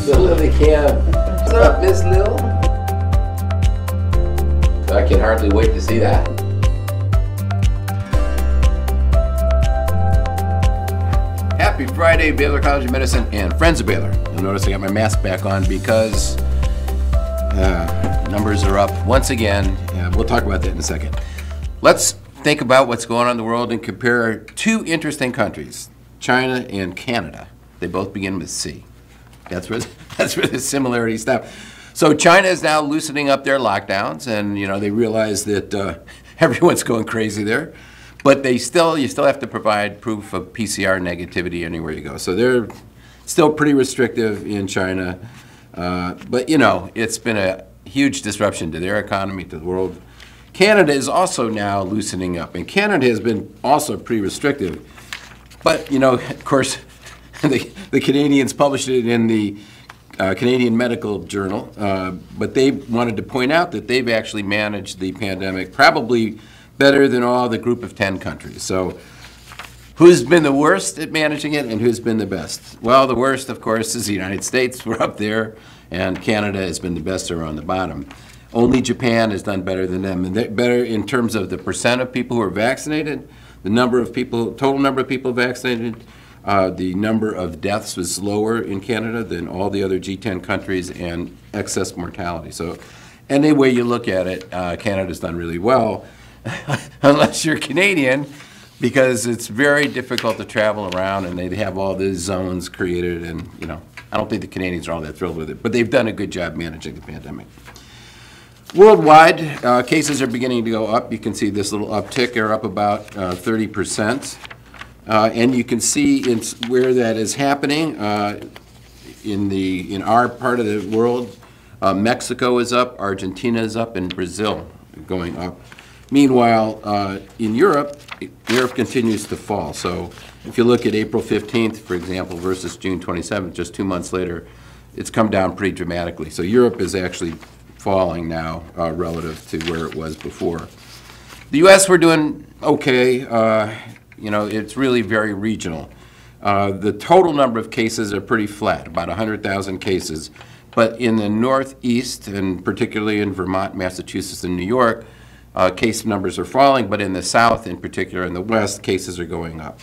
The Lily Cam. What's up, Miss Lil? I can hardly wait to see that. Happy Friday, Baylor College of Medicine and friends of Baylor. You'll notice I got my mask back on because numbers are up once again. We'll talk about that in a second. Let's think about what's going on in the world and compare two interesting countries, China and Canada. They both begin with C. That's where the similarities stop. So China is now loosening up their lockdowns, and they realize that everyone's going crazy there. But you still have to provide proof of PCR negativity anywhere you go. So they're still pretty restrictive in China. But it's been a huge disruption to their economy, to the world. Canada is also now loosening up, and Canada has been also pretty restrictive. But of course, the Canadians published it in the Canadian Medical Journal, but they wanted to point out that they've actually managed the pandemic probably better than all the group of 10 countries. So who's been the worst at managing it and who's been the best? Well, the worst, of course, is the United States. We're up there, and Canada has been the best. They're on the bottom. Only Japan has done better than them, and they're better in terms of the percent of people who are vaccinated, the number of people, total number of people vaccinated. The number of deaths was lower in Canada than all the other G10 countries, and excess mortality. So any way you look at it, Canada's done really well, unless you're Canadian, because it's very difficult to travel around, and they have all these zones created, and I don't think the Canadians are all that thrilled with it, but they've done a good job managing the pandemic. Worldwide, cases are beginning to go up. You can see this little uptick. Are up about 30%. And you can see where that is happening in our part of the world. Mexico is up, Argentina is up, and Brazil going up. Meanwhile, in Europe continues to fall. So if you look at April 15th, for example, versus June 27th, just 2 months later, it's come down pretty dramatically. So Europe is actually falling now relative to where it was before. The U.S., we're doing okay. It's really very regional. The total number of cases are pretty flat, about 100,000 cases. But in the Northeast, and particularly in Vermont, Massachusetts, and New York, case numbers are falling. But in the South, in particular, in the West, cases are going up.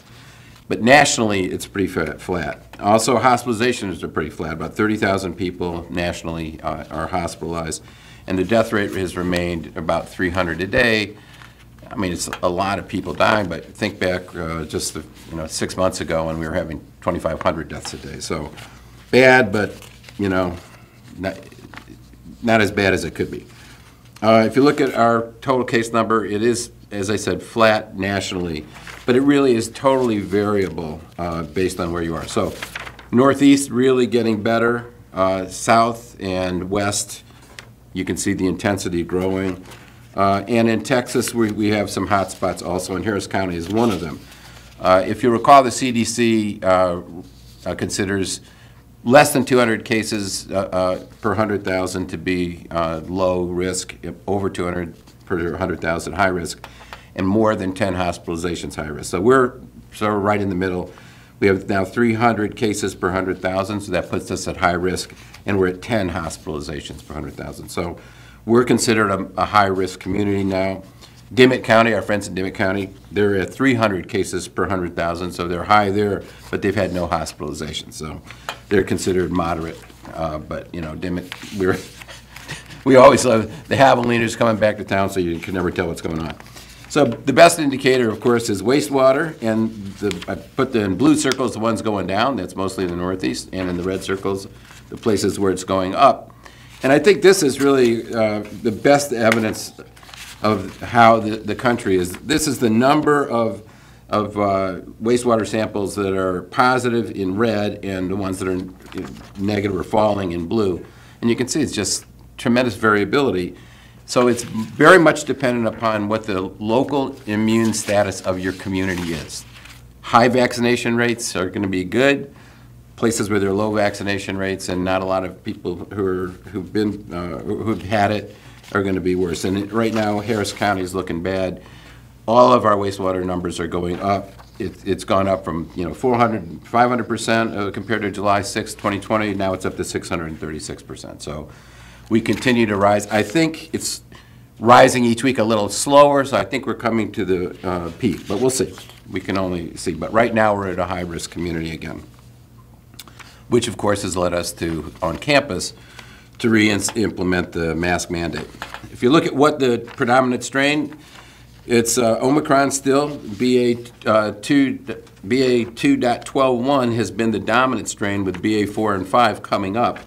But nationally, it's pretty flat. Also, hospitalizations are pretty flat. About 30,000 people nationally are hospitalized. And the death rate has remained about 300 a day. I mean, it's a lot of people dying, but think back just 6 months ago when we were having 2,500 deaths a day. So bad, but not as bad as it could be. If you look at our total case number, it is, as I said, flat nationally, but it really is totally variable based on where you are. So Northeast really getting better. South and West, you can see the intensity growing. And in Texas, we have some hot spots also, and Harris County is one of them. If you recall, the CDC considers less than 200 cases per 100,000 to be low risk, over 200 per 100,000 high risk, and more than 10 hospitalizations high risk. So we're sort of right in the middle. We have now 300 cases per 100,000, so that puts us at high risk, and we're at 10 hospitalizations per 100,000. So we're considered a high-risk community now. Dimmitt County, our friends in Dimmitt County, they're at 300 cases per 100,000, so they're high there, but they've had no hospitalizations. So they're considered moderate. But Dimmitt, we always love the Javeliners coming back to town, so you can never tell what's going on. So the best indicator, of course, is wastewater, and I put in blue circles the ones going down. That's mostly in the Northeast, and in the red circles, the places where it's going up. And I think this is really the best evidence of how the country is. This is the number of wastewater samples that are positive in red and the ones that are negative or falling in blue. And you can see it's just tremendous variability. So it's very much dependent upon what the local immune status of your community is. High vaccination rates are going to be good. Places where there are low vaccination rates and not a lot of people who've had it are going to be worse. And right now, Harris County is looking bad. All of our wastewater numbers are going up. it's gone up from 500% compared to July 6, 2020. Now it's up to 636%. So we continue to rise. I think it's rising each week a little slower, so I think we're coming to the peak, but we'll see. We can only see. But right now we're at a high-risk community again, which of course has led us to, on campus, to re-implement the mask mandate. If you look at what the predominant strain, it's Omicron still. BA.2.12.1 has been the dominant strain, with BA.4 and 5 coming up.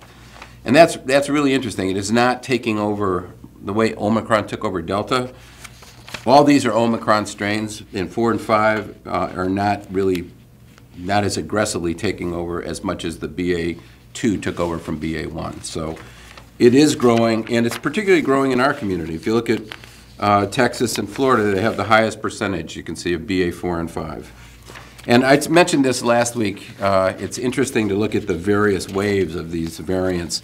And that's really interesting. It is not taking over the way Omicron took over Delta. All these are Omicron strains, and 4 and 5 are not as aggressively taking over as much as the BA.2 took over from BA.1. So it is growing, and it's particularly growing in our community. If you look at Texas and Florida, they have the highest percentage, you can see, of BA.4 and 5. And I mentioned this last week. It's interesting to look at the various waves of these variants.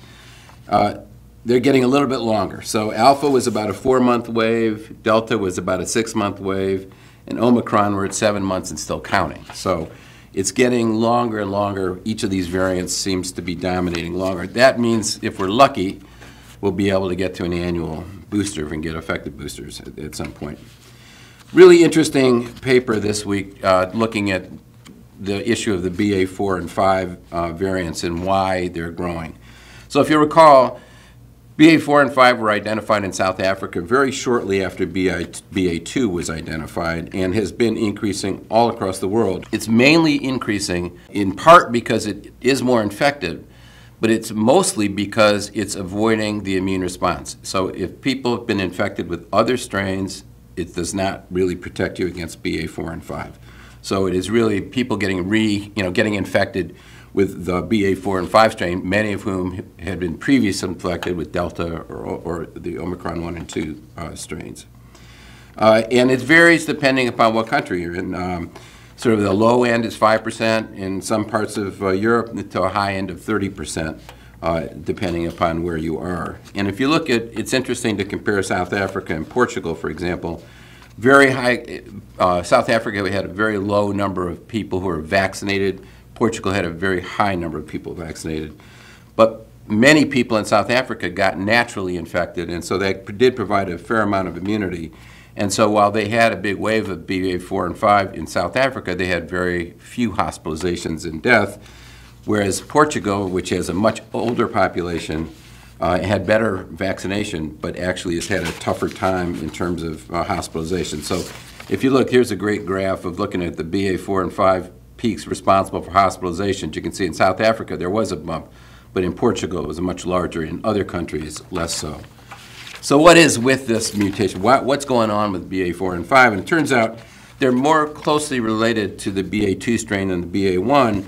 They're getting a little bit longer. So Alpha was about a 4-month wave, Delta was about a 6-month wave, and Omicron we're at 7 months and still counting. So it's getting longer and longer. Each of these variants seems to be dominating longer. That means, if we're lucky, we'll be able to get to an annual booster and get effective boosters at some point. Really interesting paper this week looking at the issue of the BA.4 and 5 variants and why they're growing. So if you recall, BA.4 and 5 were identified in South Africa very shortly after BA.2 was identified, and has been increasing all across the world. It's mainly increasing in part because it is more infective, but it's mostly because it's avoiding the immune response. So if people have been infected with other strains, it does not really protect you against BA.4 and 5. So it is really people getting getting infected with the BA.4 and 5 strain, many of whom had been previously infected with Delta or the Omicron 1 and 2 strains. And it varies depending upon what country you're in. Sort of the low end is 5% in some parts of Europe, to a high end of 30%, depending upon where you are. And if you look at, it's interesting to compare South Africa and Portugal, for example. Very high, South Africa, we had a very low number of people who were vaccinated. Portugal had a very high number of people vaccinated. But many people in South Africa got naturally infected, and so that did provide a fair amount of immunity. And so while they had a big wave of BA.4 and 5 in South Africa, they had very few hospitalizations and death, whereas Portugal, which has a much older population, had better vaccination, but actually has had a tougher time in terms of hospitalization. So if you look, here's a great graph of looking at the BA.4 and 5 peaks responsible for hospitalizations. You can see in South Africa there was a bump, but in Portugal it was much larger, in other countries less so. So what is with this mutation? What's going on with BA.4 and 5? And it turns out they're more closely related to the BA.2 strain than the BA.1,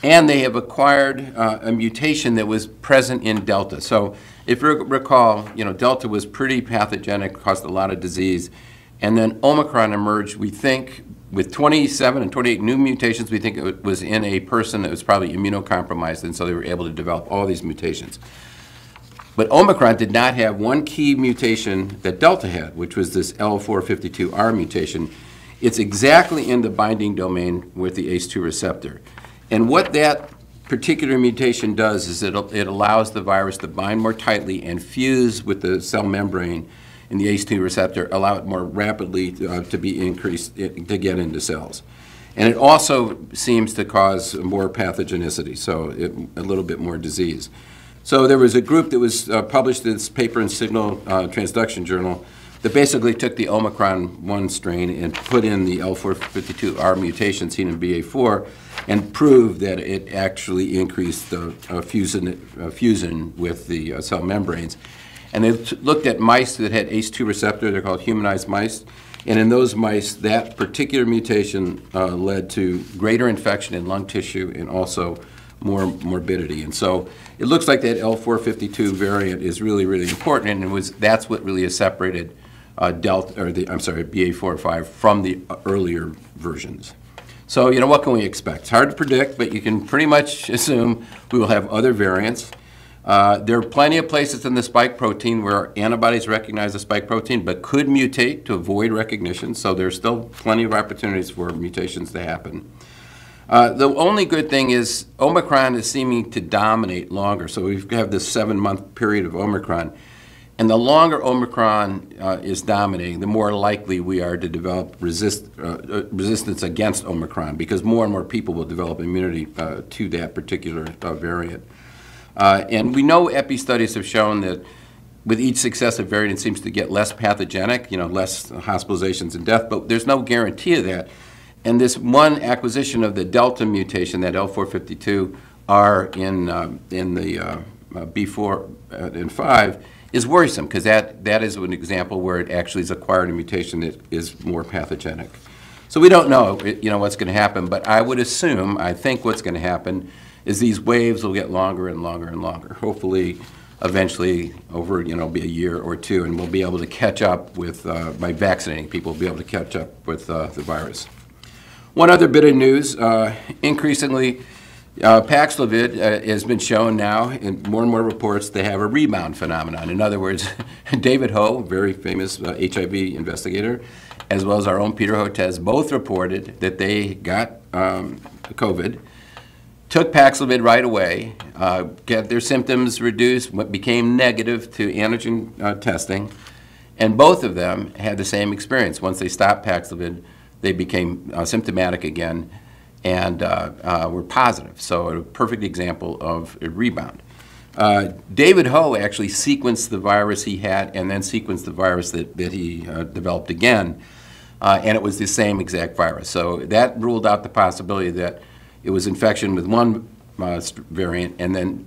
and they have acquired a mutation that was present in Delta. So if you recall, Delta was pretty pathogenic, caused a lot of disease, and then Omicron emerged, we think, with 27 and 28 new mutations. We think it was in a person that was probably immunocompromised, and so they were able to develop all these mutations. But Omicron did not have one key mutation that Delta had, which was this L452R mutation. It's exactly in the binding domain with the ACE2 receptor. And what that particular mutation does is it allows the virus to bind more tightly and fuse with the cell membrane in the ACE2 receptor, allow it more rapidly to be increased, to get into cells. And it also seems to cause more pathogenicity, so a little bit more disease. So there was a group that was published this paper in Signal Transduction Journal that basically took the Omicron 1 strain and put in the L452R mutation seen in BA.4 and proved that it actually increased fusion with the cell membranes. And they looked at mice that had ACE2 receptor. They're called humanized mice. And in those mice, that particular mutation led to greater infection in lung tissue and also more morbidity. And so it looks like that L452 variant is really, really important, and that's what really has separated BA.4 or 5 from the earlier versions. So, what can we expect? It's hard to predict, but you can pretty much assume we will have other variants. There are plenty of places in the spike protein where antibodies recognize the spike protein but could mutate to avoid recognition, so there's still plenty of opportunities for mutations to happen. The only good thing is Omicron is seeming to dominate longer, so we have this 7-month period of Omicron. And the longer Omicron is dominating, the more likely we are to develop resistance against Omicron, because more and more people will develop immunity to that particular variant. And we know epi studies have shown that with each successive variant, it seems to get less pathogenic, less hospitalizations and death, but there's no guarantee of that. And this one acquisition of the Delta mutation, that L452R in the B4 and 5, is worrisome, because that is an example where it actually is acquired a mutation that is more pathogenic. So we don't know, what's going to happen, but I would assume, I think what's going to happen is these waves will get longer and longer and longer. Hopefully, eventually, over be a year or two, and we'll be able to catch up with, by vaccinating people, we'll be able to catch up with the virus. One other bit of news, increasingly, Paxlovid has been shown now in more and more reports to have a rebound phenomenon. In other words, David Ho, very famous HIV investigator, as well as our own Peter Hotez, both reported that they got COVID, took Paxlovid right away, got their symptoms reduced, became negative to antigen testing, and both of them had the same experience. Once they stopped Paxlovid, they became symptomatic again and were positive. So a perfect example of a rebound. David Ho actually sequenced the virus he had and then sequenced the virus that he developed again, and it was the same exact virus. So that ruled out the possibility that it was infection with one variant and then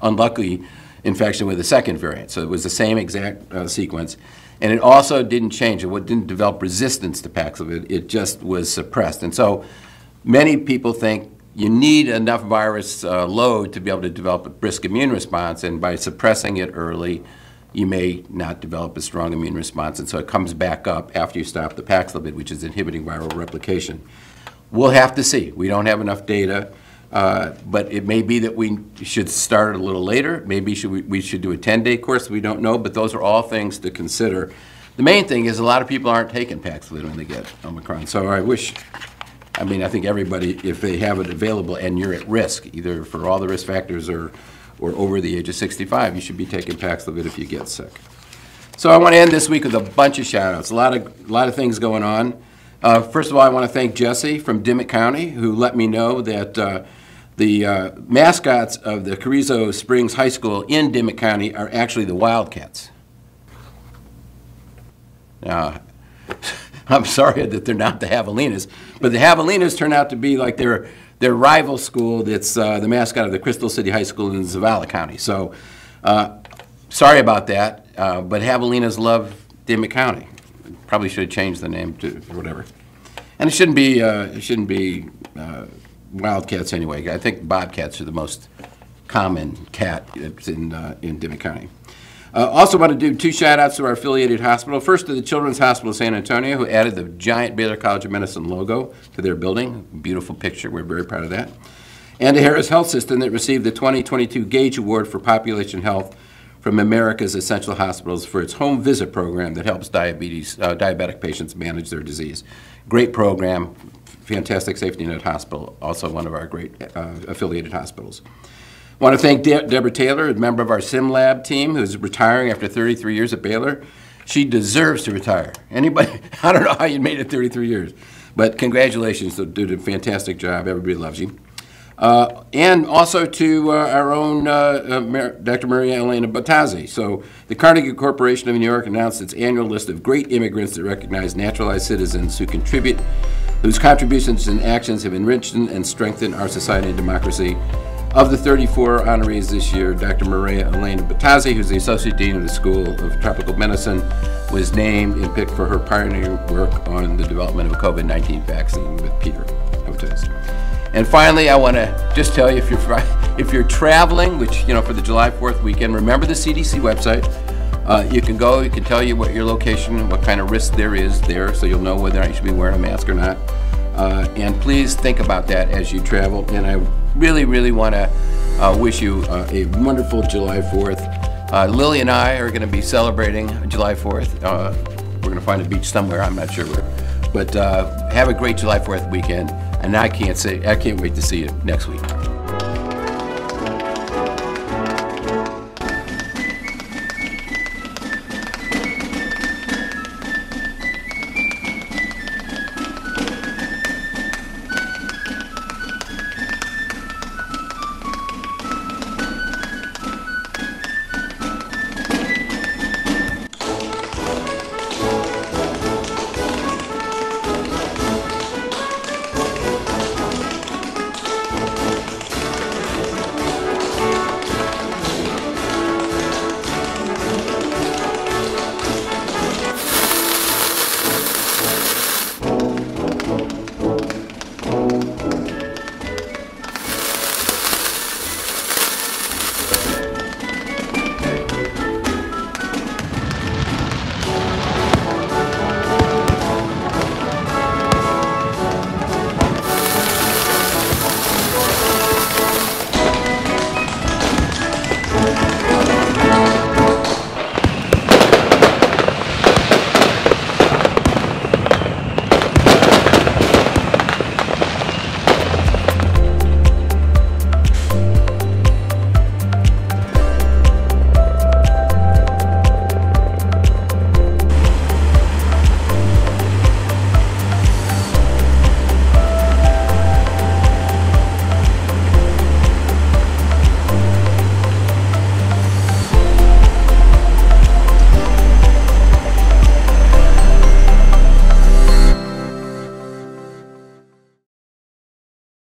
unlucky infection with a second variant. So it was the same exact sequence. And it also didn't change. It didn't develop resistance to Paxlovid. It just was suppressed. And so many people think you need enough virus load to be able to develop a brisk immune response, and by suppressing it early, you may not develop a strong immune response, and so it comes back up after you stop the Paxlovid, which is inhibiting viral replication. We'll have to see. We don't have enough data, but it may be that we should start a little later. Maybe we should do a 10-day course. We don't know, but those are all things to consider. The main thing is a lot of people aren't taking Paxlovid when they get Omicron, so I think everybody, if they have it available and you're at risk, either for all the risk factors or over the age of 65, you should be taking Paxlovid if you get sick. So I want to end this week with a bunch of shout-outs, a lot of things going on. First of all, I want to thank Jesse from Dimmitt County, who let me know that the mascots of the Carrizo Springs High School in Dimmitt County are actually the Wildcats. Now, I'm sorry that they're not the Javelinas, but the Javelinas turn out to be like their rival school that's the mascot of the Crystal City High School in Zavala County. So sorry about that, but Javelinas love Dimmitt County. Probably should have changed the name to whatever. And it shouldn't be Wildcats anyway. I think Bobcats are the most common cat in Dimmitt County. Also want to do 2 shout-outs to our affiliated hospital. First to the Children's Hospital of San Antonio, who added the giant Baylor College of Medicine logo to their building. Beautiful picture. We're very proud of that. And to Harris Health System that received the 2022 Gage Award for Population Health from America's Essential Hospitals for its home visit program that helps diabetic patients manage their disease. Great program, fantastic safety net hospital, also one of our great affiliated hospitals. I want to thank Deborah Taylor, a member of our SimLab team, who's retiring after 33 years at Baylor. She deserves to retire. Anybody, I don't know how you made it 33 years, but congratulations, you did a fantastic job. Everybody loves you. And also to our own Dr. Maria Elena Battazzi. So the Carnegie Corporation of New York announced its annual list of great immigrants that recognize naturalized citizens whose contributions and actions have enriched and strengthened our society and democracy. Of the 34 honorees this year, Dr. Maria Elena Battazzi, who's the Associate Dean of the School of Tropical Medicine, was named and picked for her pioneering work on the development of a COVID-19 vaccine with Peter Hotez. And finally, I want to just tell you, if you're traveling, which, for the July 4th weekend, remember the CDC website. You can go, it can tell you what your location and what kind of risk there is there, so you'll know whether or not you should be wearing a mask or not. And please think about that as you travel. And I really, really want to wish you a wonderful July 4th. Lily and I are going to be celebrating July 4th. We're going to find a beach somewhere, I'm not sure where. But have a great July 4th weekend, and I can't wait to see you next week.